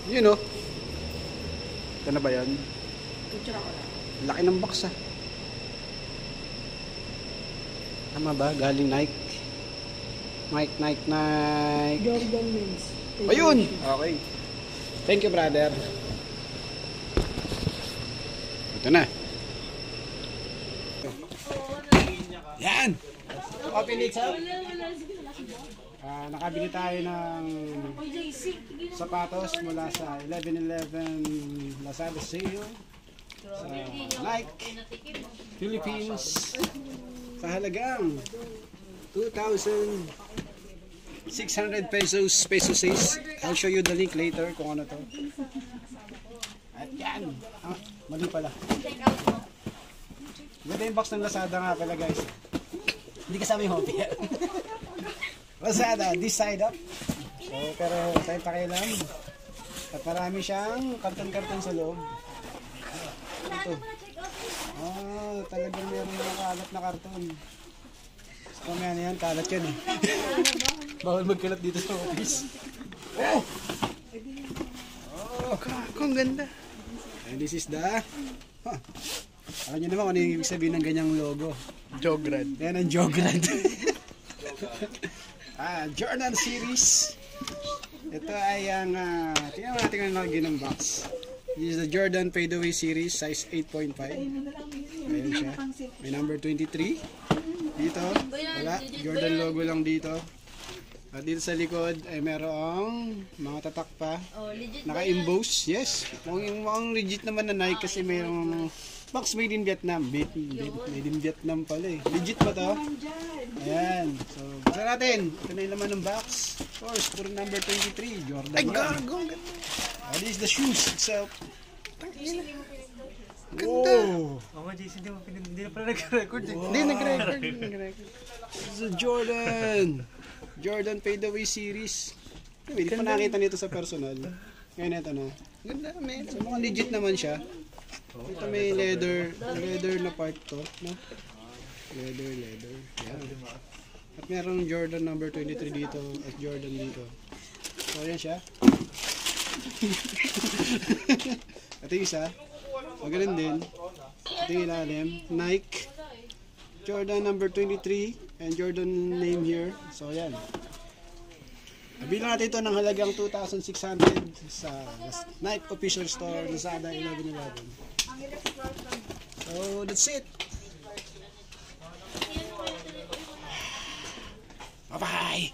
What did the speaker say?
Yun o. Ito na ba yan? Picture ako lang. Laki ng box ah. Tama ba? Galing Nike. Nike. Jordan Men's. Ayun! Okay. Thank you, brother. Ito na. Yan! Open it up. Nakabili tayo ng sapatos mula sa 11/11 Lazada sale sa Nike Philippines sa halagang 2,600 pesos. I'll show you the link later kung ano to. At yan. Mali pala. Ganda yung box ng Lazada nga pala, guys. Hindi kasama yung hobby. Lazada, this side up. So, pero tayo pakialam. At marami siyang karton-karton sa loob. Ito. Talagang meron mga kalat na karton. So, mamaya na yan, kalat yan eh. Bawal magkalat dito sa office. Ang ganda. And this is the... Alam nyo naman kung ano yung ibig sabihin ng ganyang logo. Jograd. Yan ang Jograd. Jordan series. Ito ay ang tingnan natin kung nalagay ng box. This is the Jordan Fadeaway series, size 8.5. Ayan siya. May number 23. Dito, wala. Jordan logo lang dito. At dito sa likod ay merong mga tatak pa. Naka-emboss. Yes. Mukhang legit naman na Nike kasi mayroong box made in Vietnam. Made in Vietnam pala eh. Legit ba to? Ayan. So, buksan natin. Ito na yung laman ng box. Of course, puro number 23. Jordan. Ay, gagong. This is the shoes itself. Wow! Ako, Jason, hindi na pala nag-record. Hindi, nag-record. This is a Jordan Fadeaway series. Hindi pa nakita nito sa personal. Ngayon ito na. Ganda, man. So, mukhang legit naman siya. Ito may leather na part to, no? Leather. Yan. At meron Jordan number 23 dito at Jordan dito. So, ayan siya. Ito yung isa. So, ganun din. Ito yung ilalim. Nike. Jordan number 23 and Jordan name here. So, ayan. Nabilang natin ito ng halagang 2,600 sa Nike official store Lazada 11/11. So, that's it. Bye-bye!